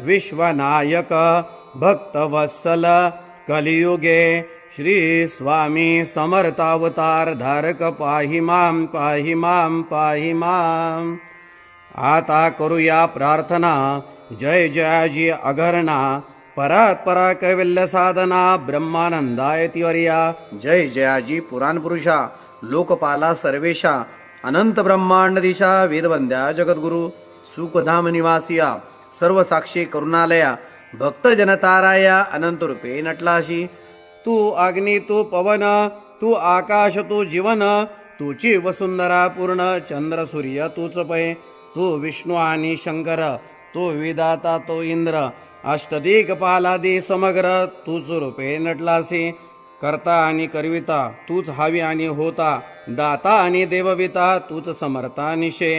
विश्वनायक भक्तवत्सल कलियुगे श्री स्वामी समर्थावतार धारक पाहि मां पाहि मां पाहि मां. आता करूया प्रार्थना. जय जयाजी अघरणा परात्परा कैवल्य साधना ब्रह्मानंदाय तिवर्या. जय जयाजी पुराण पुरुषा लोकपाला सर्वेशा अनंत ब्रह्मांडदिशा वेदवंद्या जगद्गुरु सुखधाम निवासिया सर्व साक्षी करुणालया भक्त जनताराया अनंत रूपे नटलाशी. तू अग्नी तू पवन तू आकाश तू जीवन तुची वसुंधरा पूर्ण चंद्र सूर्य तूच पै. तू विष्णू आणि शंकर तू विधाता तो इंद्र अष्टदिक्पालादी समग्र तूच रूपे नटलासी. करता आणि करविता तूच हवी आणि होता दाता आणि देवविता तूच समर्था निशे.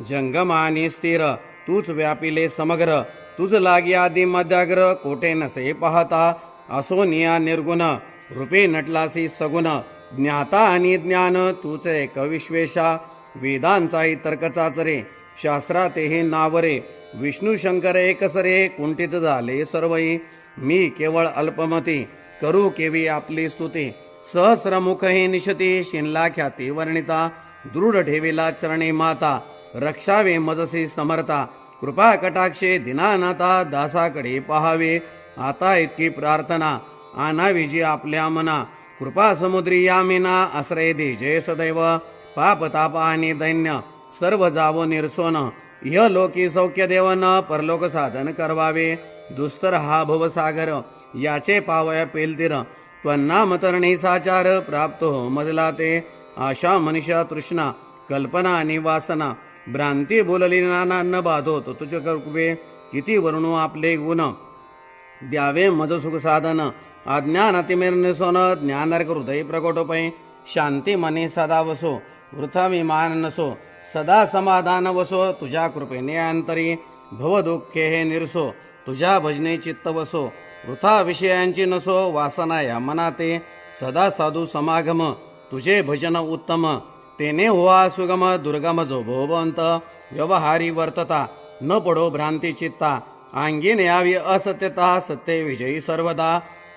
जंगम आणि स्थिर तूच व्यापिले समग्र तुझ लागी आदि मध्याग्र कोठे नसे पाहता. असोनिया निर्गुण रूपे नटलासी सगुण ज्ञाता आणि ज्ञान तूच एक विश्वेशा. वेदांचाही तर्क चाचरे शास्त्रातेही नावरे विष्णू शंकर एकसरे कुंठित झाले सर्वही. मी केवळ अल्पमती करू केवी आपली स्तुती. सहस्रमुख हे निशती शिनला ख्याती वर्णिता. दृढ ठेविला चरणे माता रक्षावे मजसी समर्था. कृपा कटाक्षे दिनानाथा दासाकडे पहावे. आता इतकी प्रार्थना आणावी जी आपल्या मना. कृपा समुद्री यामिना आश्रय दे जय सदैव. पाप ताप आणि दैन्य सर्व जावो निर्सोन. इह लोकी सौख्य देवन परलोक साधन करवावे. दुस्तर हा भवसागर याचे पावया पेलतीर. त्वन्नाम तरणी साचार प्राप्त हो मजला ते. आशा मनुष्या तृष्णा कल्पना आणि वासना भ्रांती बोलली नाना न बाधो तो तुझे कृपे. किती वर्णू आपले गुण द्यावे मज सुख साधन. अज्ञान अतिमिर्निसोन ज्ञानार्क हृदय प्रकटोपै. शांती मने सदा वसो वृथा विमान नसो. सदा समाधान वसो तुझ्या कृपेने अंतरी. भव दुःखे हे निरसो तुझ्या भजने चित्त वसो. वृथा विषयांची नसो वासना या मनाते. सदा साधू समागम तुझे भजन उत्तम. तेने होवा सुगम दुर्गम जो भोवंत. व्यवहारी वर्तता न पडो भ्रांती चित्ता. अंगीन यावी असत्यता सत्य विजयी सर्वदा.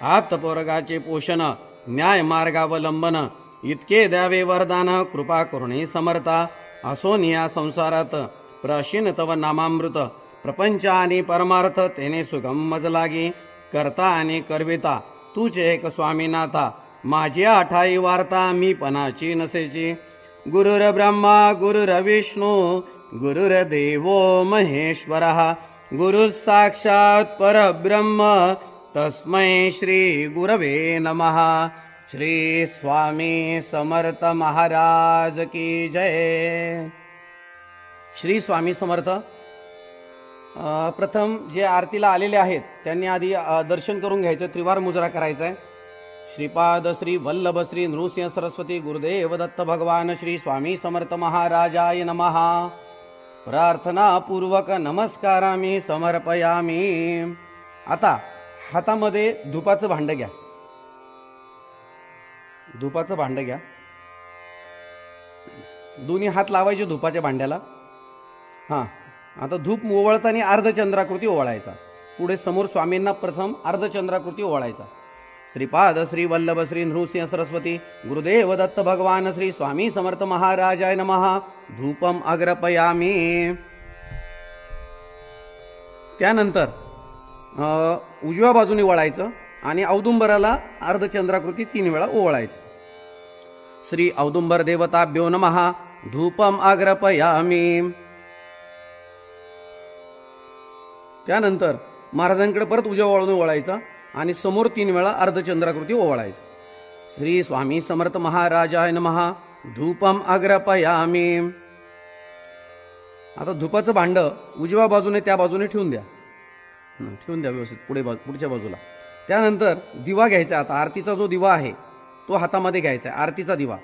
आप्तपोरगाचे पोषण न्याय मार्गावलंबन. इतके द्यावे वरदान कृपा करुणी समर्था. असोनिया संसारात प्राशीन तव नामामृत. प्रपंच आणि परमार्थ तेने सुगम मज लागी. करता आणि करविता तुझे एक स्वामीनाथा. माझी आठाई वार्ता मी पणाची नसेची. गुरुर ब्रह्मा गुरुर्विष्णू गुरुर्देवो महेश्वरः. गुरु साक्षात परब्रह्म तस्मै श्री गुरवे नमः. श्री स्वामी समर्थ महाराज की जय. श्री स्वामी समर्थ. प्रथम जे आरतीला आलेले आहेत त्यांनी आधी दर्शन करून घ्यायचं. त्रिवार मुजरा करायचा आहे. श्रीपाद श्री वल्लभ श्री नृसिंह सरस्वती गुरुदेव दत्त भगवान श्री स्वामी समर्थ महाराजाय नमः. प्रार्थना पूर्वक नमस्कारामी समर्पयामी. आता हातामध्ये धुपाचं भांड घ्या. धुपाचं भांड घ्या. दोन्ही हात लावायचे धुपाच्या भांड्याला. हां, आता धूप ओवाळताना अर्धचंद्राकृती ओवाळायचा. पुढे समोर स्वामींना प्रथम अर्धचंद्राकृती ओवाळायचा. श्रीपाद श्री वल्लभ श्री नृसिंह सरस्वती गुरुदेव दत्त भगवान श्री स्वामी समर्थ महाराजाय नमः. धूपम अग्रपयामी. त्यानंतर उजव्या बाजूने वळायचं आणि औदुंबराला अर्धचंद्राकृती 3 वेळा ओवाळायचं. श्री औदुंबर देवताभ्यो नमः. धूपम अग्रपयामी. त्यानंतर महाराजांकडे परत उजव्या बाजूने वळायचा आणि समोर 3 वेळा अर्धचंद्राकृती ओवाळायची. श्री स्वामी समर्थ महाराजाय नमः. धूपम अग्रपयामी. आता धुपाचं भांड उजव्या बाजूने त्या बाजूने ठेवून द्या. व्यवस्थित पुढच्या बाजूला. त्यानंतर दिवा घ्यायचा. आता आरतीचा जो दिवा आहे तो हातामध्ये घ्यायचा आहे. आरतीचा दिवा.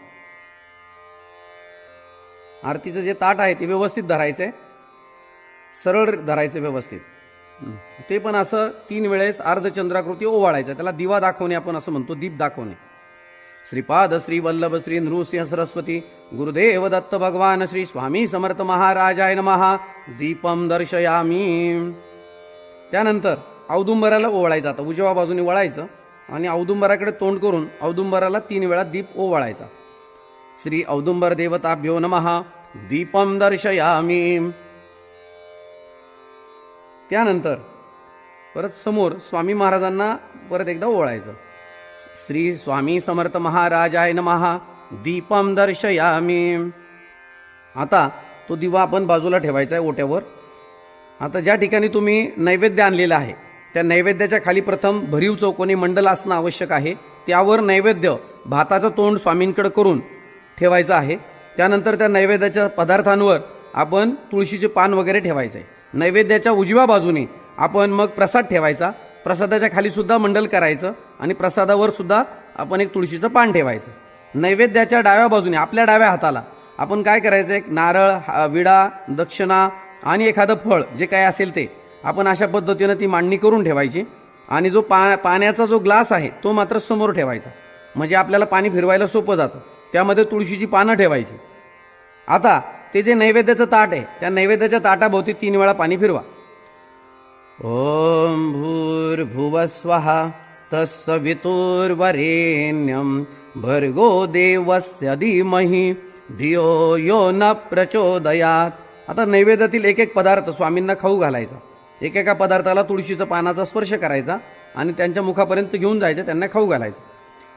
आरतीचं जे ताट आहे ते व्यवस्थित धरायचं आहे. सरळ धरायचं व्यवस्थित. ते पण असं 3 वेळेस अर्धचंद्राकृती ओवाळायचं. त्याला दिवा दाखवणे आपण असं म्हणतो. दीप दाखवणे. श्रीपाद श्री वल्लभ श्री नृसिंह सरस्वती गुरुदेव दत्त भगवान श्री स्वामी समर्थ महाराजाय नमः. दीपम दर्शयामी. त्यानंतर औदुंबराला ओवाळायचं. आता उजव्या बाजूने वळायचं आणि औदुंबराकडे तोंड करून औदुंबराला 3 वेळा दीप ओवाळायचा. श्री औदुंबर देवताभ्यो नमः. दीपम दर्शयामी. त्यानंतर परत समोर स्वामी महाराजांना परत एकदा ओवाळायचं. श्री स्वामी समर्थ महाराजाय नमः. दीपम दर्शयामी. आता तो दिवा आपण बाजूला ठेवायचा आहे ओट्यावर. आता ज्या ठिकाणी तुम्ही नैवेद्य आणलेला आहे त्या नैवेद्याच्या खाली प्रथम भरीव चौकोनी मंडल असणं आवश्यक आहे. त्यावर नैवेद्य भाताचं तोंड स्वामींकडे करून ठेवायचं आहे. त्यानंतर त्या नैवेद्याच्या पदार्थांवर आपण तुळशीचे पान वगैरे ठेवायचं आहे. नैवेद्याच्या उजव्या बाजूने आपण मग प्रसाद ठेवायचा. प्रसादाच्या खाली सुद्धा मंडल करायचं आणि प्रसादावर सुद्धा आपण एक तुळशीचं पान ठेवायचं. नैवेद्याच्या डाव्या बाजूने आपल्या डाव्या हाताला आपण काय करायचं, एक नारळ, विडा, दक्षिणा आणि एखादं फळ जे काय असेल ते आपण अशा पद्धतीनं ती मांडणी करून ठेवायची. आणि जो पाण्याचा जो ग्लास आहे तो मात्र समोर ठेवायचा, म्हणजे आपल्याला पाणी फिरवायला सोपं जातं. त्यामध्ये तुळशीची पानं ठेवायची. आता ते जे नैवेद्याचं ताट आहे त्या नैवेद्याच्या ताटाभोवती 3 वेळा पाणी फिरवा. ओम भूर्भुवस्वः तत्सवितुर्वरेण्यं भर्गो देवस्य धीमहि धियो यो न प्रचोदयात. आता नैवेद्यातील एक एक पदार्थ स्वामींना खाऊ घालायचा. एकेका पदार्थाला तुळशीचा पानाचा स्पर्श करायचा आणि त्यांच्या मुखापर्यंत घेऊन जायचं, त्यांना खाऊ घालायचं.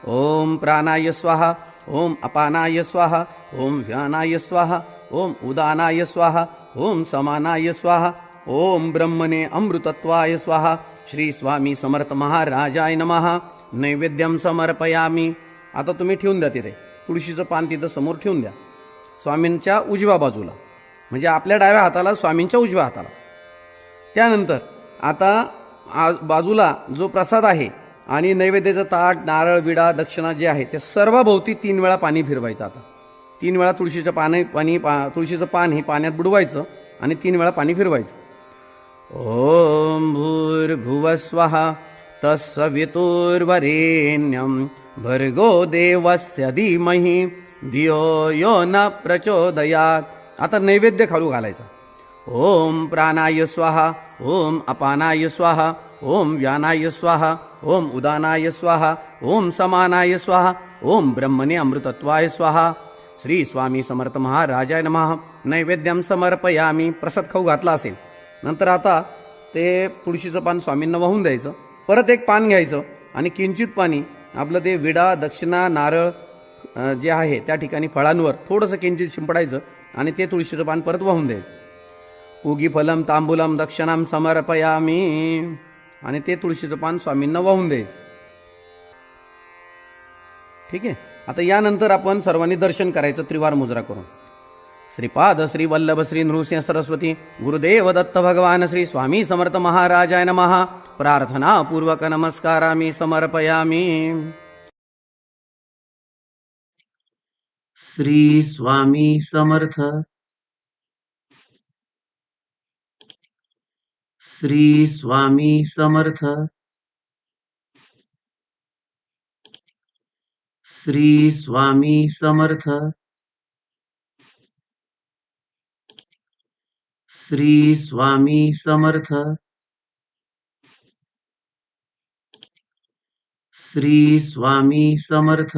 ओम प्राणाय स्वाहा. ओम अपानाय स्वाहा. ओम व्यानाय स्वाहा. ओम उदानाय स्वाहा. ओम समानाय स्वाहा. ओम ब्रह्मणे अमृतत्वाय स्वाहा. श्री स्वामी समर्थ महाराजाय नमः. नैवेद्यम समर्पयामी. आता तुम्ही ठेवून द्या तिथे तुळशीचं पान, तिथं समोर ठेवून द्या स्वामींच्या उजव्या बाजूला, म्हणजे आपल्या डाव्या हाताला स्वामींच्या उजव्या हाताला. त्यानंतर आता बाजूला जो प्रसाद आहे आणि नैवेद्याचं ताट, नारळ, विडा, दक्षिणा जे आहे ते सर्वाभोवती 3 वेळा पाणी फिरवायचं. आता 3 वेळा तुळशीचं तुळशीचं पान हे पाण्यात बुडवायचं आणि 3 वेळा पाणी फिरवायचं. ओम भूर्भुवस्वः तत्सवितुर्वरेण्यं भर्गो देवस्य धीमहि धियो यो न प्रचोदयात. आता नैवेद्य खालू घालायचा. ओम प्राणाय स्वाहा. ओम अपानाय स्वाहा. ओम व्यानाय स्वाहा. ओम उदानाय स्वाहा. ओम समानाय स्वाहा. ओम ब्रह्मणे अमृतत्वाय स्वाहा. श्री स्वामी समर्थ महाराजाय नमः. नैवेद्यम समर्पयामी. प्रसाद खाऊ घातला असेल नंतर आता ते तुळशीचं पान स्वामींना वाहून द्यायचं. परत एक पान घ्यायचं आणि किंचित पाणी आपलं ते विडा, दक्षिणा, नारळ जे आहे त्या ठिकाणी फळांवर थोडंसं किंचित शिंपडायचं आणि ते तुळशीचं पान परत वाहून द्यायचं. पूगी फलम तांबूलम दक्षिणाम समर्पयामी. आणि ते तुळशीचं पान स्वामींना वाहून द्यायचं. ठीक आहे. आता यानंतर आपण सर्वांनी दर्शन करायचं त्रिवार मुजरा करून. श्रीपाद श्री वल्लभ श्री नृसिंह सरस्वती गुरुदेव दत्त भगवान श्री स्वामी समर्थ महाराजाय नमः. प्रार्थना पूर्वक नमस्कारामि समर्पयामि. श्री स्वामी समर्थ. श्री स्वामी समर्थ. श्री स्वामी समर्थ. श्री स्वामी समर्थ. श्री स्वामी समर्थ.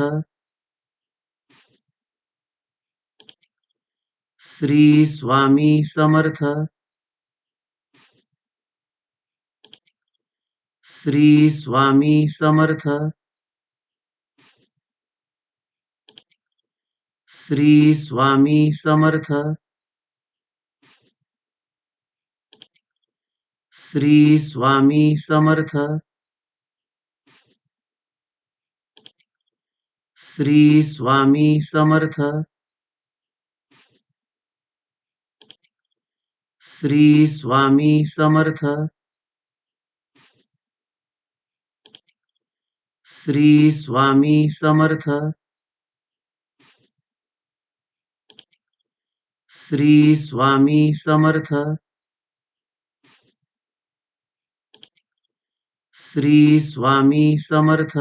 श्री स्वामी समर्थ. श्री स्वामी समर्थ. श्री स्वामी समर्थ. श्री स्वामी समर्थ. श्री स्वामी समर्थ. श्री स्वामी समर्थ. श्री स्वामी समर्थ. श्री स्वामी समर्थ. श्री स्वामी समर्थ.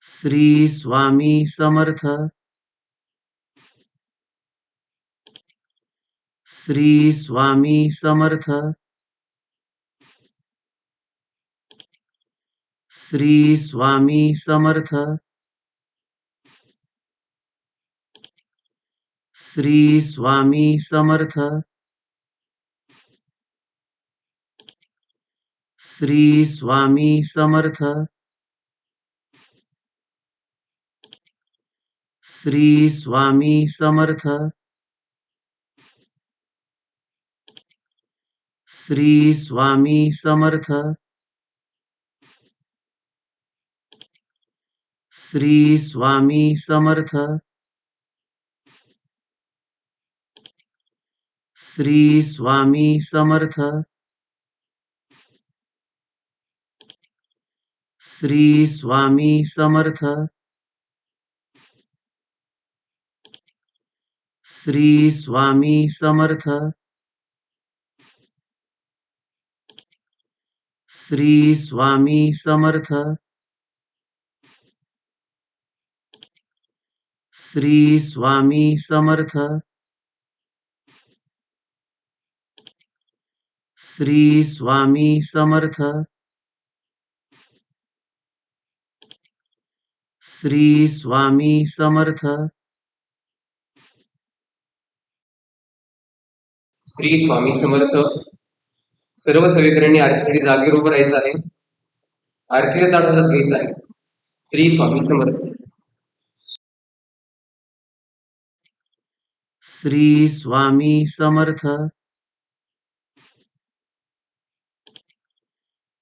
श्री स्वामी समर्थ. श्री स्वामी समर्थ श्री स्वामी समर्थ श्री स्वामी समर्थ श्री स्वामी समर्थ श्री स्वामी समर्थ श्री स्वामी समर्थ श्री स्वामी समर्थ श्री स्वामी समर्थ श्री स्वामी समर्थ श्री स्वामी समर्थ श्री स्वामी समर्थ श्री स्वामी समर्थ श्री स्वामी समर्थ श्री स्वामी समर्थ श्री स्वामी समर्थ. सर्व सेवेकऱ्यांनी आरतीसाठी जागेवर उभं राहायचं आहे. आरतीचा ताट हातात घ्यायचा आहे. श्री स्वामी समर्थ. श्री स्वामी समर्थ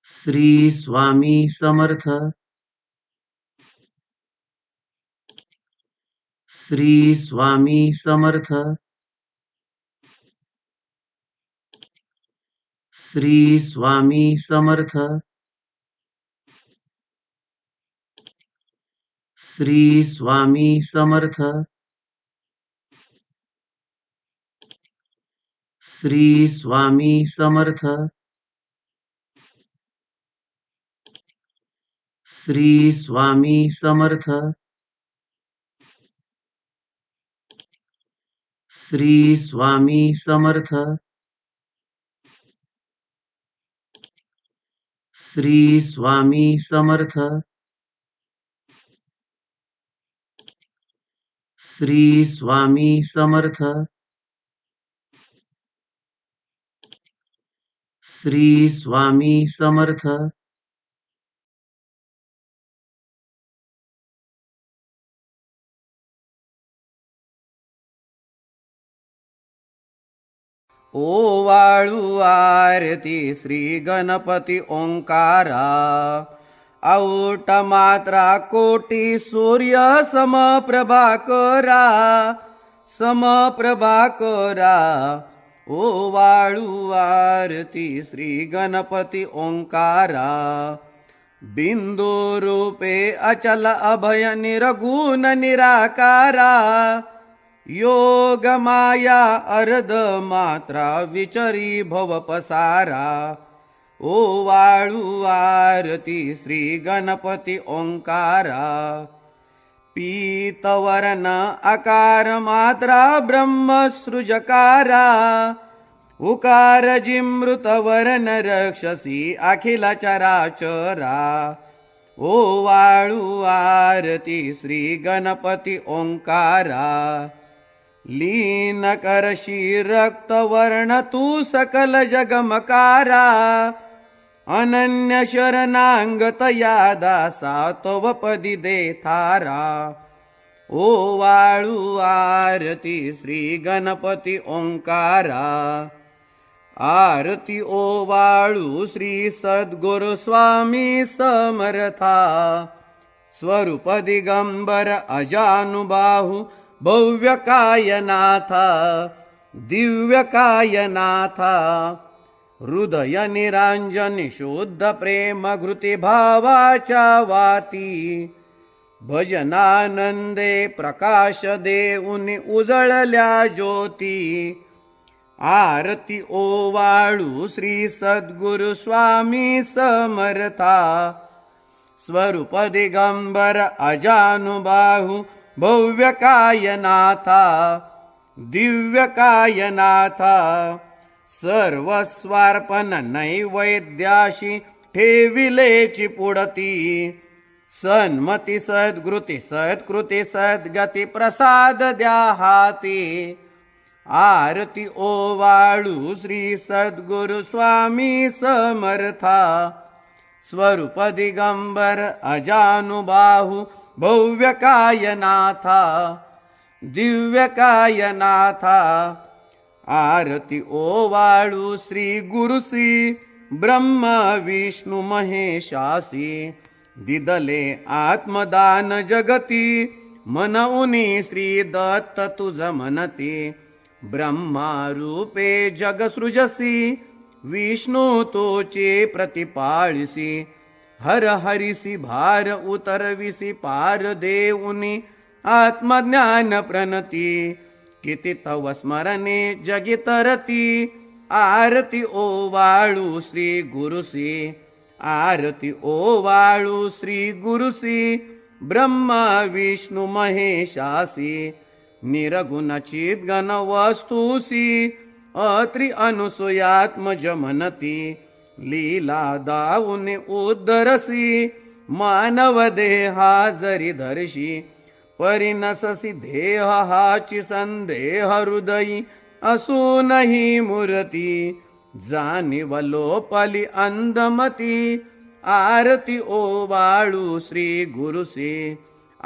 श्री स्वामी समर्थ श्री स्वामी समर्थ श्री स्वामी समर्थ श्री स्वामी समर्थ श्री स्वामी समर्थ श्री स्वामी समर्थ श्री स्वामी समर्थ श्री स्वामी समर्थ श्री स्वामी समर्थ श्री स्वामी समर्थ ओवाळू आरती श्री गणपती ओंकारा औट मात्रा कोटी सूर्य समप्रभाकरा समप्रभाकरा ओवाळू आरती श्री गणपती ओंकारा बिंदू रूपे अचल अभय निरगुण निराकारा योग माया अर्ध मात्रा विचरी भव पसारा ओवाळू आरती श्री गणपती ओंकारा पीतवर्ण आकार मात्रा ब्रह्मसृजकारा उकार जिमृत वर्ण रक्षसी अखिल चराचरा ओवाळू आरती श्री गणपती ओंकारा लीन करशी रक्तवर्ण तू सकल जगमकारा अनन्य शरणांगत या दासा तव पदी दे थारा ओवाळू आरती श्री गणपती ओंकारा आरती ओवाळू श्री सद्गुरु स्वामी समर्था स्वरूप दिगंबर अजानुबाहू भव्य कायनाथा दिव्य कायनाथा हृदय निरांजन शुद्ध प्रेम घृती भावाच्या वाती भजनानंदे प्रकाश देऊनी उजळल्या ज्योती आरती ओवाळू श्री सद्गुरु स्वामी समर्था स्वरूप दिगंबर अजानुबाहू भव्य कायनाथा दिव्यकायनाथा सर्वस्वार्पण नैवेद्याशी ठेविलेची पुढती सन्मती सद्गृती सत्कृती सद्गती प्रसाद द्या हाती आरती ओवाळू श्री सद्गुरु स्वामी समर्था स्वरूप दिगंबर अजानुबाहू भव्य कायनाथा दिव्य कायनाथा आरती ओवाळू श्री गुरुसी ब्रह्म विष्णु महेशासी दिदले आत्मदान जगती मनउनी श्री दत्त तुझ मनती ब्रह्मा रूपे जग सृजसी विष्णु तोचे प्रतिपाळिसी हर हरिसी भार उतरविसी पार देऊनी आत्मज्ञान प्रणती किती तव स्मरणे जगी तरती आरती ओवाळू श्री गुरुसी आरती ओवाळू श्री गुरुसी ब्रह्मा विष्णु महेशासी निरगुण चिद्गण वस्तुसी अत्रि अनुसूयात्मज मनती लीला दाऊने उद्धरसी मानव देहा जरी धरशी परिनससी देह हाची संदेह हृदयी असूनही मूर्ती जाणीव लोपली अंधमती आरती ओवाळू श्री गुरुसी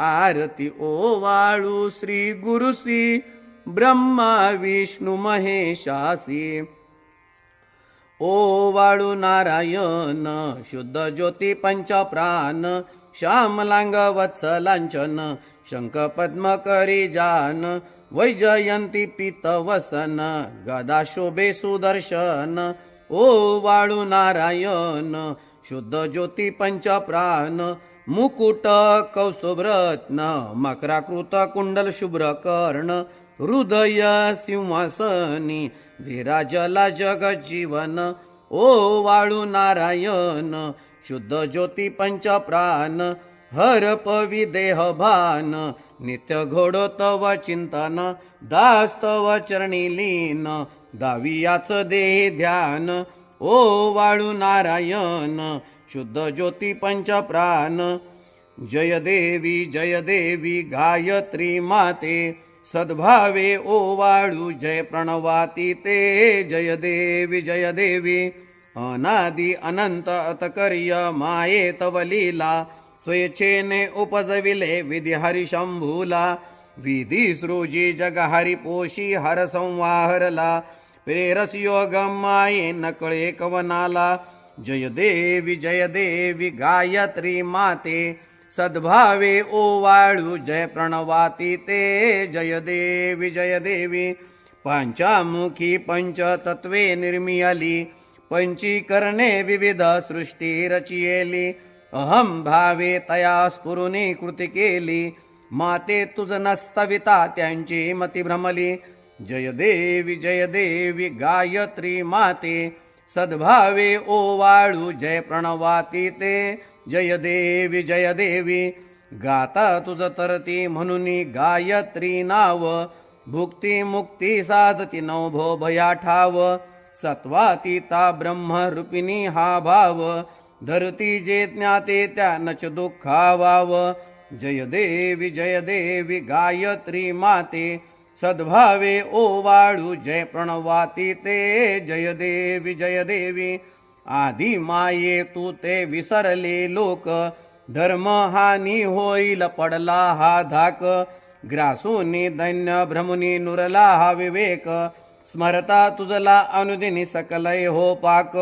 आरती ओवाळू श्री गुरुसी ब्रह्मा विष्णु महेशासी ओवाळू नारायण शुद्ध ज्योती पंचप्राण श्यामलांग वत्सलांचन शंख पद्म करी जान वैजयंती पीतवसन गदा शोभे सुदर्शन ओवाळू नारायण शुद्ध ज्योती पंचप्राण मुकुट कौस्तुभरत्न मकराकृत कुंडल शुभ्र कर्ण हृदय सिंहासनी विराजला जगजीवन ओवाळू नारायण शुद्ध ज्योती पंचप्राण हर पवी देह भान नित्य घोडो तव चिंतन दास्तव चरणी लीन दावियाच देह ध्यान ओवाळू नारायण शुद्ध ज्योती पंचप्राण जय देवी गायत्री माते सद्भावे ओवाळू जय प्रणवाती ते जय देवी अनादि अनंत अतकर्य माये तव लीला स्वेच्छेने उपजविले विधी हरी शंभूला विधी सृजी जग हरी पोशी हर संवाहरला प्रेरस योग माये नकळे कवनाला जय देवी गायत्री माते सद्भावे ओवाळू जय प्रणवाती ते जय देवी पंचामुखी पंचतत्वे निर्मियली पंचीकरणे विविध सृष्टी रचियेली अहम भावे तया स्फुरुनी कृती केली माते तुझ नस्तविता त्यांची मती भ्रमली जय देवी गायत्री माते सद्भावे ओवाळू जय प्रणवाती ते जय देवी गाता तुझ तरती म्हणून गायत्री नाव भुक्ती मुक्ती साधती नवभो भया ठाव सत्वातीता ब्रह्मरूपिणी हा भाव धरती जे ज्ञाते त्यानच दुःखावाव जय देवी गायत्री माते सद्भावे ओवाळू जय प्रणवाती ते जय देवी आधी माये तू ते विसरले लोक धर्म हानी होईल पडला हा धाक ग्रासूनी दैन्य भ्रमुनी नुरला हा विवेक स्मरता तुझला अनुदिनी सकलय हो पाक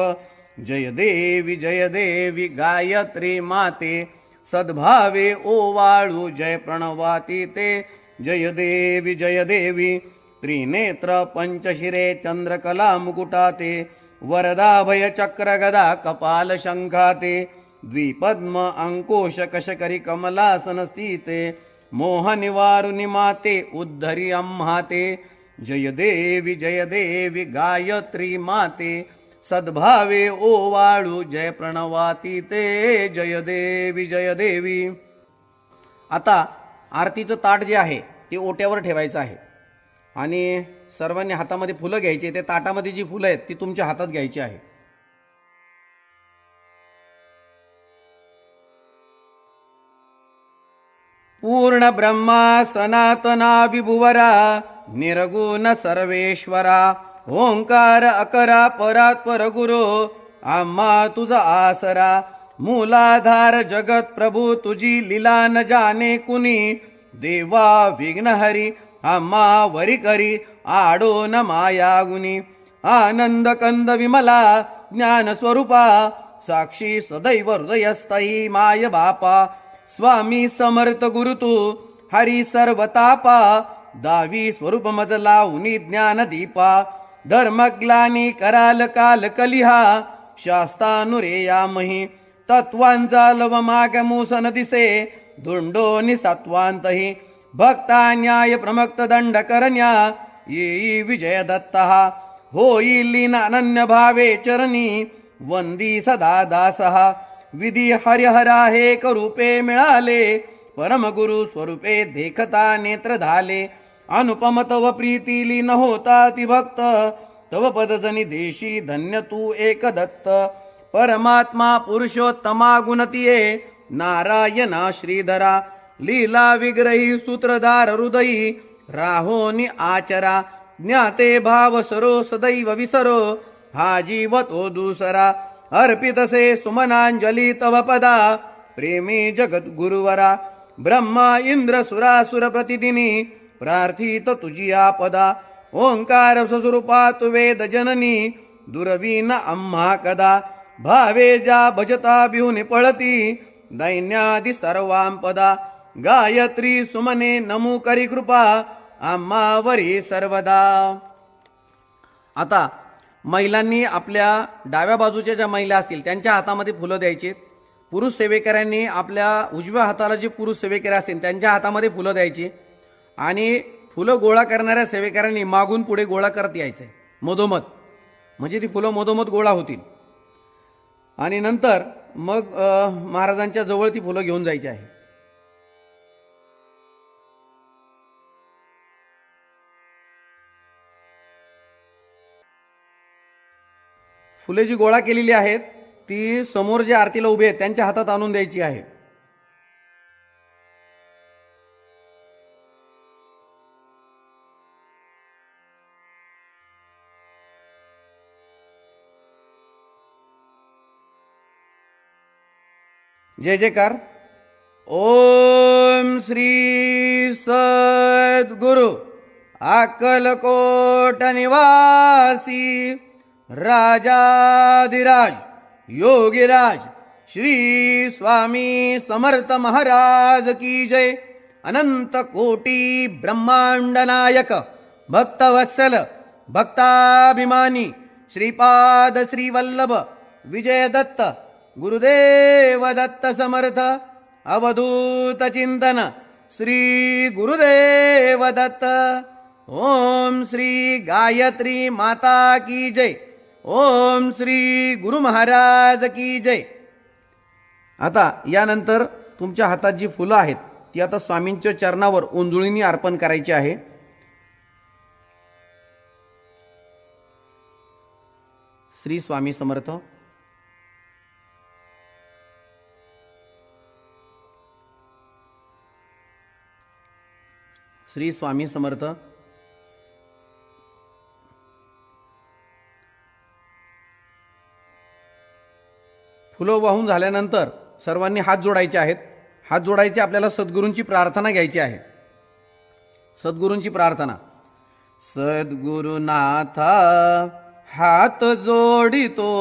जय देवी गायत्री माते सद्भावे ओवाळू जय प्रणवाती ते जय देवी त्रिनेत्र पंचशिरे चंद्रकला मुकुटाते वरदाभय चक्र गदा कपाल शंखाते द्विपद्म अंकुश कशकरी कमलासन स्थिते मोह निवारुनि माते उद्धरी अम्हाते जय देवी गायत्री माते सद्भावे ओवाळू जय प्रणवाती ते जय देवी आता आरतीचं ताट जे आहे ते ओट्यावर ठेवायचं आहे आणि सर्वांनी हातामध्ये फुलं घ्यायची. ते ताटामध्ये जी फुलं आहेत ती तुमच्या हातात घ्यायची आहे. पूर्ण ब्रह्मा सनातना विभुवरा निर्गुण सर्वेश्वरा ओंकार अकरा परात्पर गुरु आम्हा तुझा आसरा मूलाधार जगत प्रभू तुझी लीला न जाणे कुणी देवा विघ्नहरी आम्हा वरी करी आडो न माया गुणी आनंद कंद विमला ज्ञान स्वरूपा साक्षी सदैव हृदयस्थई माय बापा स्वामी समर्थ गुरु तू हरी सर्वतापा दावी स्वरूप मजला उनी ज्ञान दीपा धर्मग्लानी कराल काल कलिहा शास्तानुरेयामही तत्वांचा लव माग मूसन दिसे धुंडोनी सत्वांतही भक्ता न्याय प्रमक्त दंड करण्या येई विजय दत्तः होईल लीन अनन्य भावे चरणी वंदी सदा दासः विधी हरिहरा हे करूपे मिळाले परमगुरु स्वरूपे देखता नेत्र झाले अनुपम तव प्रीती लीन होता ती भक्त तव पदजनी देशी धन्य तू एक दत्त परमात्मा पुरुषोत्तमा गुणतिये नारायणा श्रीधरा लीला विग्रही सूत्रधार हृदयी राहोनी आचरा ज्ञाते भाव सरो सदैव विसरो हा जीव तो दुसरा अर्पितसे सुमनांजली तव पदा प्रेमी जगत गुरुवरा ब्रह्मा इंद्र सुरासुर प्रतिदिनी प्रार्थित तुझी आपदा ओंकार स्वस्वरूपा तु वेद जननी दुर्वीन आम्हा कदा भावे जा भजता बिहुनी पळती दैन्यादि सर्वांपदा गायत्री सुमने नमू करी कृपा आम्हावरी सर्वदा. आता महिलांनी आपल्या डाव्या बाजूच्या ज्या महिला असतील त्यांच्या हातामध्ये फुलं द्यायची. पुरुष सेवेकऱ्यांनी आपल्या उजव्या हाताला जे पुरुष सेवेकरी असतील त्यांच्या हातामध्ये फुलं द्यायची आणि फुलं गोळा करणाऱ्या सेवेकऱ्यांनी मागून पुढे गोळा करत यायचे मधोमध, म्हणजे ती फुलं मधोमध गोळा होतील आणि नंतर मग महाराजांच्या जवळ ती फुलं घेऊन जायची आहे. फुले जी गोळा केलेली आहेत ती समोर जे आरतीला उभे आहेत त्यांच्या हातात आणून द्यायची आहे. जय जयकार. ओम श्री सद्गुरु अक्कलकोट निवासी राजाधिराज योगीराज श्री स्वामी समर्थ महाराज की जय. अनंत कोटी ब्रह्मांड नायक भक्तवत्सल भक्ताभिमानी श्रीपाद श्री वल्लभ विजय दत्त गुरुदेव दत्त समर्थ अवधूत चिंतन श्री गुरुदेव दत्त. ओम श्री गायत्री माता की जय. ओम श्री गुरु महाराज की जय. आता यानंतर तुमच्या हातात जी फुलं आहेत ती आता स्वामींच्या चरणावर ओंजळीने अर्पण करायची आहे. श्री स्वामी समर्थ. श्री स्वामी समर्थ. फुलं वाहून झाल्यानंतर सर्वांनी हात जोडायचे आहेत. हात जोडायचे, आपल्याला सद्गुरूंची प्रार्थना घ्यायची आहे. सद्गुरूंची प्रार्थना. सद्गुरुनाथा हात जोडितो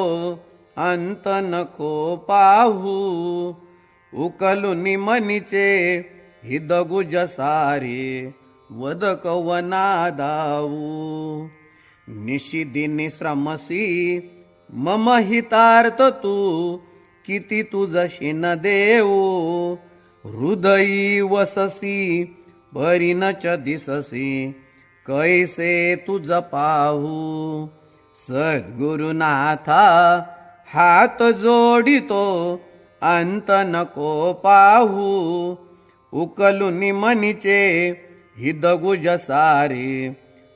अंत नको पाहू उकलुनी मनीचे हिदगुज सारे वद कवना दाऊ निशिदिनी श्रमसी मम हितार्थ तू किती तुझशी न देऊ हृदयी वससी परिणच दिससी कैसे तुझ पाहू सद्गुरुनाथा हात जोडितो अंत नको पाहू उकलुनी मनीचे हिदगुज सारे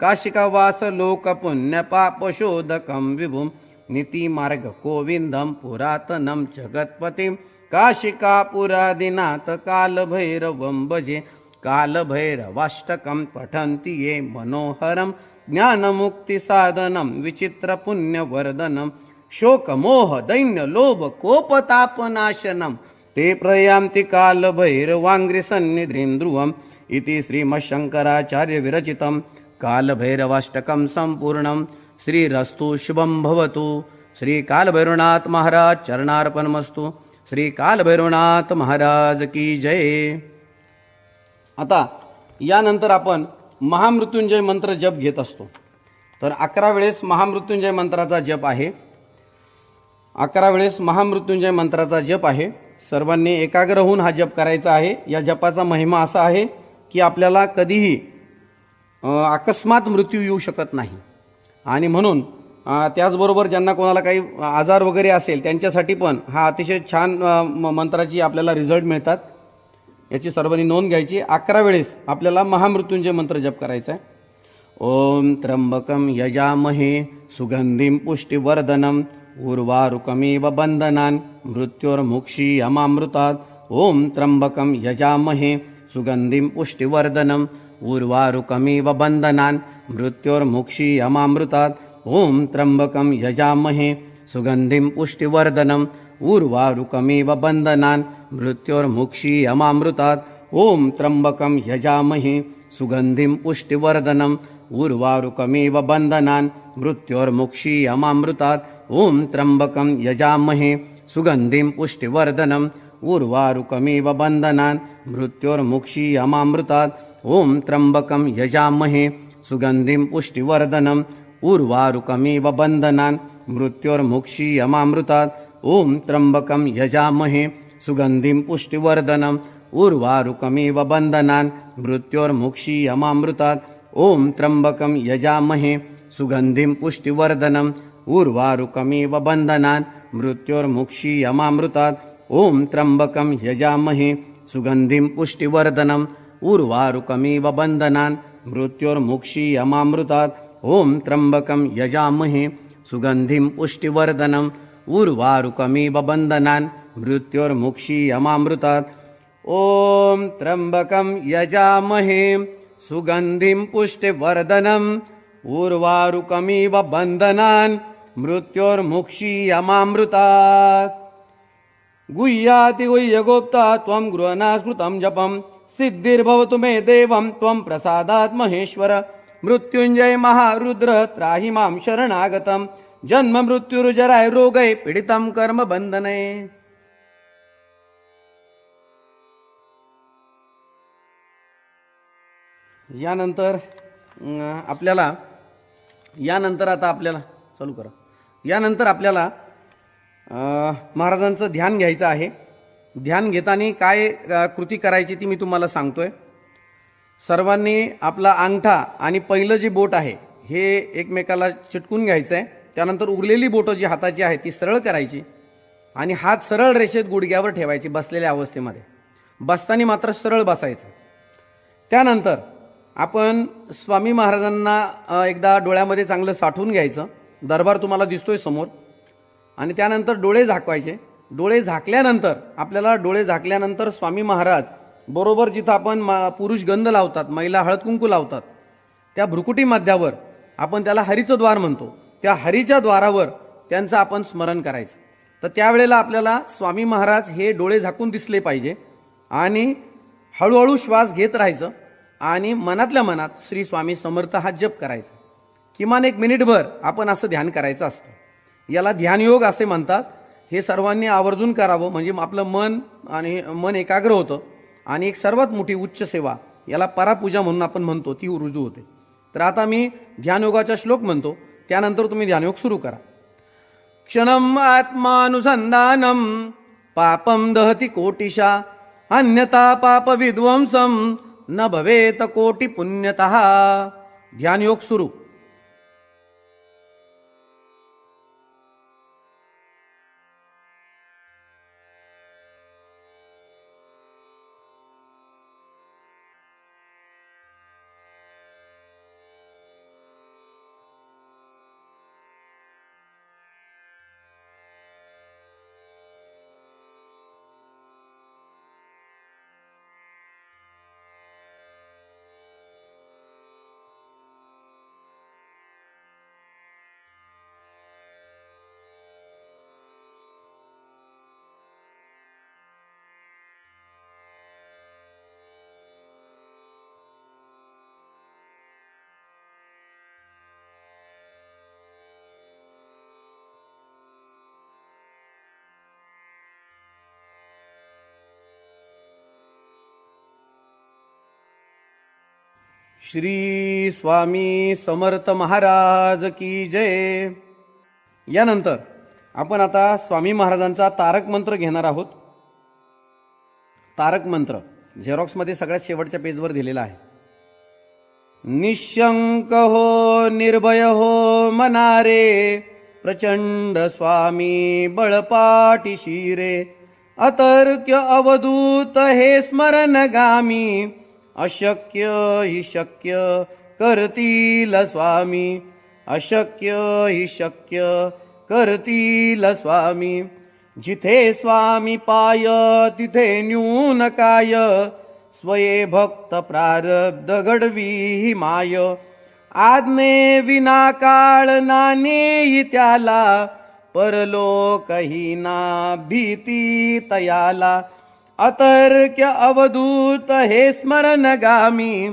काशिकावास लोक पुण्य पाप शोधकं विभुं नीति मार्ग गोविंदं पुरातनं जगत्पतिं काशिकापुरादिनाथ कालभैरवं भजे कालभैरवाष्टकं पठन्ति ये मनोहरं ज्ञानमुक्तिसाधनं विचित्रपुण्यवर्धनं शोकमोह दैन्य लोभ कोपतापनाशनं ते प्रयान्ति कालभैरवाङ्घ्रिसन्निधिं ध्रुवम् इति श्रीमच्छङ्कराचार्य विरचितं कालभैरवाष्टकं सम्पूर्णं श्रीरस्तु शुभं भवतु. श्री कालभैरवनाथ महाराज चरणार्पणमस्तु. श्री कालभैरवनाथ महाराज की जय. आता यानंतर आपण महामृत्युंजय मंत्र जप घेत असतो. तर 11 वेळेस महामृत्युंजय मंत्राचा जप आहे. 11 वेळेस महामृत्युंजय मंत्राचा जप आहे. सर्वांनी एकाग्र होऊन हा जप करायचा आहे. या जपाचा महिमा असा आहे की आपल्याला कधीही अकस्मात मृत्यू येऊ शकत नाही. आणि म्हणून त्याचबरोबर ज्यांना कोणाला काही आजार वगैरे असेल त्यांच्यासाठी पण हा अतिशय छान मंत्राची आपल्याला रिझल्ट मिळतात. याची सर्वांनी नोंद घ्यायची. 11 वेळेस आपल्याला महामृत्युंजय मंत्र जप करायचा आहे. ओम त्र्यंबकं यजामहे सुगंधिं पुष्टिवर्धनम् उर्वारुकमिव बन्धनान् मृत्योर्मुक्षीयमामृतात्. ओम त्र्यंबकं यजामहे सुगंधिं पुष्टिवर्धनम् उर्वारुकमिव बन्धनान् मृत्योर्मुक्षीयमामृतात्. ओम त्र्यंबकं यजामहे सुगंधिं पुष्टिवर्धनम् उर्वारुकमिव बन्धनान् मृत्योर्मुक्षीयमामृतात्. ओम त्र्यंबकं यजामहे सुगंधिं पुष्टिवर्धनम् उर्वारुकमिव बन्धनान् मृत्योर्मुक्षीयमामृतात्. ओम त्र्यंबकं यजामहे सुगंधिं पुष्टिवर्धनम् उर्वारुकमिव बन्धनान् मृत्योर्मुक्षीयमामृतात्. ओम त्र्यंबकं यजामहे सुगंधिं पुष्टिवर्धनम् उर्वारुकमिव बन्धनान् मृत्योर्मुक्षीयमामृतात्. ओम त्र्यंबकं यजामहे सुगंधिं पुष्टिवर्धनम् उर्वारुकमिव बन्धनान् मृत्योर्मुक्षीयमामृतात्. ओम त्र्यंबकं यजामहे सुगंधिं पुष्टिवर्धनम् उर्वारुकमिव बन्धनान् मृत्योर्मुक्षीयमामृतात्. ओम त्र्यंबकं यजामहे सुगंधिं पुष्टिवर्धनम् उर्वारुकमिव बन्धनान् मृत्योर्मुक्षीयमामृतात्. ओम त्र्यंबकं यजामहे सुगंधिं पुष्टिवर्धनम् उर्वारुकमिव बन्धनान् मृत्योर्मुक्षीयमामृतात्. ओम त्र्यंबकं यजामहे सुगंधिं पुष्टिवर्धनम् उर्वारुकमिव बन्धनान् मृत्योर्मुक्षीयमामृतात्. गुह्याति गुह्यगुप्ता त्वं गृहणा स्मृतं जपं सिद्धिर्भवतु मे देवं त्वं प्रसादात् महेश्वर. मृत्युंजय महारुद्र त्राहि मां शरणागतं जन्म मृत्युर्जराय रोगै पीडितं कर्म बंधने. यानंतर आपल्याला महाराजांचं ध्यान घ्यायचं आहे. ध्यान घेताना काय कृती करायची ती मी तुम्हाला सांगतोय. सर्वांनी आपला अंगठा आणि पहिलं जे बोट आहे हे एकमेकाला चिटकून घ्यायचं आहे. त्यानंतर उरलेली बोटं जी हाताची आहे ती सरळ करायची आणि हात सरळ रेषेत गुडघ्यावर ठेवायची बसलेल्या अवस्थेमध्ये. बसताना मात्र सरळ बसायचं. त्यानंतर आपण स्वामी महाराजांना एकदा डोळ्यामध्ये चांगलं साठवून घ्यायचं. दरबार तुम्हाला दिसतोय समोर. आणि त्यानंतर डोळे झाकवायचे. डोळे झाकल्यानंतर आपल्याला डोळे झाकल्यानंतर स्वामी महाराज बरोबर जिथं आपण पुरुष गंध लावतात, महिला हळद कुंकू लावतात, त्या भ्रुकुटी मध्यावर आपण त्याला हरीचं द्वार म्हणतो. त्या हरीच्या द्वारावर त्यांचं आपण स्मरण करायचं. तर त्यावेळेला आपल्याला स्वामी महाराज हे डोळे झाकून दिसले पाहिजे आणि हळूहळू श्वास घेत राहायचं आणि मनातल्या मनात श्री स्वामी समर्थ हा जप करायचा. किमान 1 मिनिटभर आपण असं ध्यान करायचं असतं. याला ध्यानयोग असे म्हणतात. हे सर्वांनी आवर्जून करावं म्हणजे आपलं मन एकाग्र होतं. आणि एक सर्वात मोठी उच्च सेवा याला परापूजा म्हणून आपण म्हणतो ती रुजू होते. तर आता मी ध्यानयोगाचा श्लोक म्हणतो, त्यानंतर तुम्ही ध्यानयोग सुरू करा. क्षणम आत्मानुसंधानम पापम दहती कोटिशा अन्यथा पाप विध्वंसम न भवेत कोटी पुण्यतः. ध्यानयोग सुरू. श्री स्वामी समर्थ महाराज की जय. यानंतर आपण आता स्वामी महाराजांचा तारक मंत्र घेणार आहोत. तारक मंत्र झेरॉक्समध्ये सगळ्यात शेवटच्या पेजवर दिलेला आहे. निशंक हो निर्भय हो मनारे, प्रचंड स्वामी बळपाठीशी रे. अतर्क्य अवधूत हे स्मरणगामी, अशक्य हि शक्य करतील स्वामी. अशक्य हि शक्य करतील स्वामी. जिथे स्वामी पाय तिथे न्यून काय, स्वये भक्त प्रारब्ध घडवी ही माय. आज्ञे विना काळ नानेई त्याला, परलोकही ना भीती तयाला. अतर्क्य अवधूत हे स्मरणगामी,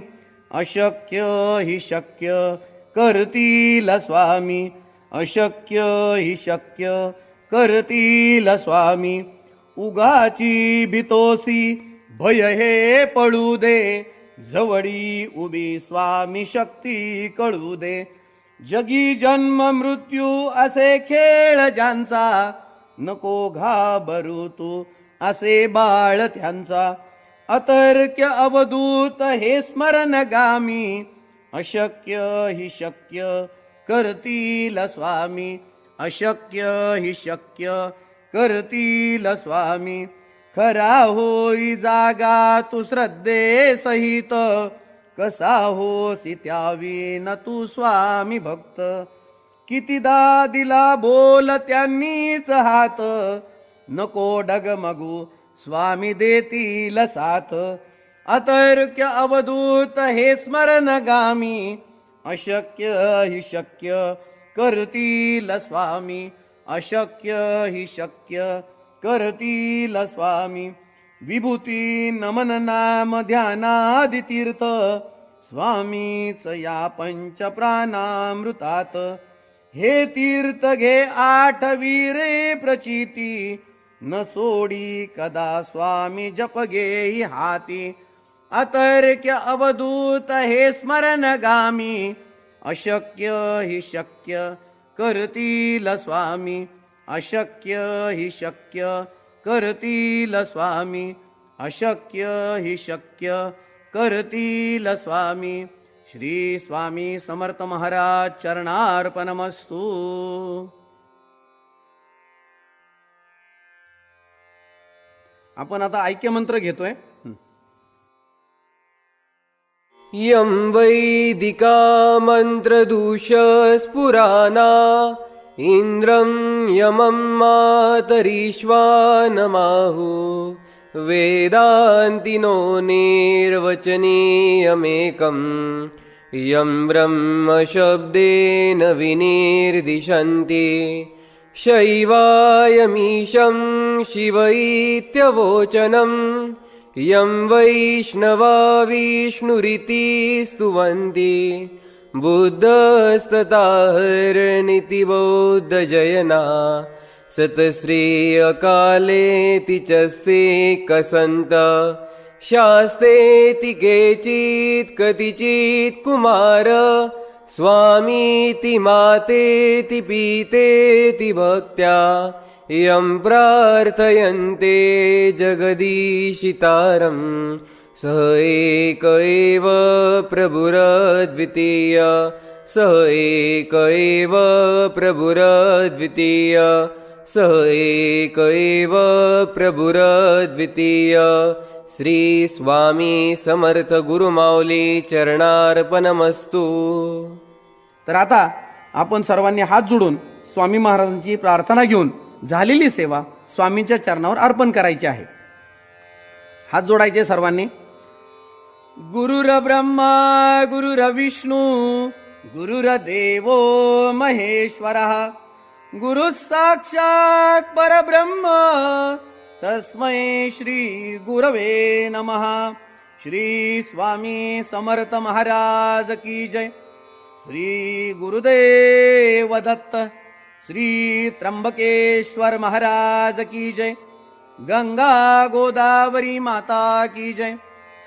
अशक्य हि शक्य करतील स्वामी. अशक्य हि शक्य करतील स्वामी. उगाची भीतोसी भय हे पळू दे, जवळी उभी स्वामी शक्ती कळू दे. जगी जन्म मृत्यू असे खेळ ज्यांचा, नको घाबरू तू असे बाळ त्यांचा. अतर्क्य अवधूत हे स्मरणगामी, अशक्य हि शक्य करतील स्वामी. अशक्य हि शक्य करतील स्वामी. खरा होई जागा तू श्रद्धे सहित, कसा होसी त्याविन तू स्वामी भक्त. कितीदा दिला बोल त्यांनीच हात, नको डगमगू स्वामी देतील साथ. अतर्क्य अवधूत हे स्मरणगामी, अशक्य हि शक्य करतील स्वामी. अशक्य हि शक्य करतील स्वामी. विभूती नमन नाम ध्यानादि तीर्थ, स्वामीच या पंच प्राणामृतात. हे तीर्थ घे आठवी रे प्रचिती, न सोडी कदा स्वामी जप घेई हाती. अतर्क्य अवधूत हे स्मरणगामी, अशक्य हि शक्य करतील स्वामी. अशक्य हि शक्य करतील स्वामी. अशक्य हि शक्य करतील स्वामी. श्री स्वामी समर्थ महाराज चरणार्पणमस्तु. आपण आता ऐक्यमंत्र घेतोय. यं वैदिका मन्त्रदूषस्फुराना, इन्द्रं यमं मातरीश्वानमाहु. वेदान्तिनो निर्वचनीयमेकं, यं ब्रह्मशब्देन विनिर्दिशन्ति. शैवायमीशं शिव इत्यवोचनम्, यं वैष्णवा विष्णुरिति स्तुवन्ति. बुद्धस्तताहरनिति बौद्धजयना, सतश्री अकालेति च सेकसन्त. शास्तेति केचित् कतिचित् कुमार, स्वामीति मातेति पीतेति भक्त्या. यं प्रार्थयन्ते जगदीशितारं, सः एक एव प्रभुरद्वितीय. सः एक एव प्रभुरद्वितीय. सः एक एव प्रभुरद्वितीय. श्री स्वामी समर्थ गुरुमाऊली चरणार्पणमस्तु. तर आता आपण सर्वांनी हात जोडून स्वामी महाराजांची प्रार्थना घेऊन झालेली सेवा स्वामींच्या चरणावर अर्पण करायची आहे. हात जोडायचे सर्वांनी. गुरुर ब्रह्मा गुरुर विष्णू गुरुर्देवो महेश्वरः, गुरु साक्षात परब्रह्म तस्मै श्री गुरवे नमः. श्री स्वामी समर्थ महाराज की जय. श्री गुरुदेव दत्त. श्री त्र्यंबकेश्वर महाराज की जय. गंगा गोदावरी माता की जय.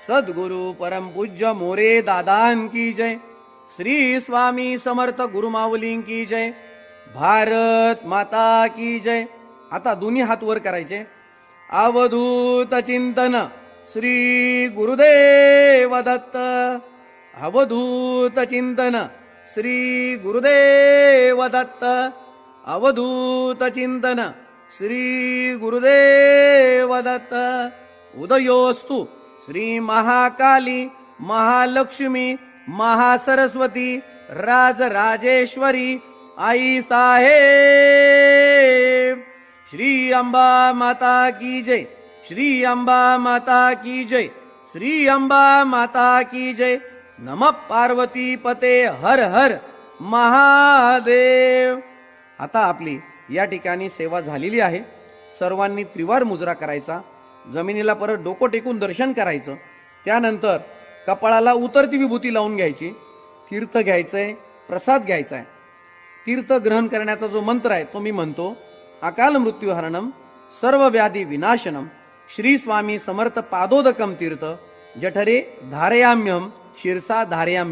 सद्गुरु परम पूज्य मोरे दादान की जय. श्री स्वामी समर्थ गुरुमाऊलीं की जय. भारत माता की जय. आता दोन्ही हात वर करायचे. अवधूत चिंतन श्री गुरुदेव दत्त. अवधूत चिंतन श्री गुरुदेव दत्त. अवधूत चिंतन श्री गुरुदेव दत्त. उदयोस्तु श्री महाकाली महालक्ष्मी महासरस्वती राजराजेश्वरी आई साहेब. श्री अंबा माता की जय. श्री अंबा माता की जय. श्री अंबा माता की जय. नमः पार्वती पते हर हर महादेव. आता आपली या ठिकाणी सेवा झालेली आहे. सर्वांनी त्रिवार मुजरा करायचा. जमिनीला परत डोकं टेकून दर्शन करायचं. त्यानंतर कपाळाला उतरती विभूती लावून घ्यायची. तीर्थ घ्यायचंय, प्रसाद घ्यायचाय. तीर्थ ग्रहण करण्याचा जो मंत्र आहे तो मी म्हणतो. अकाल मृत्युहरणम सर्व व्याधी विनाशनम श्री स्वामी समर्थ पादोदकम तीर्थ जठरे धारयाम्यहम शिरसा धारयाम्य.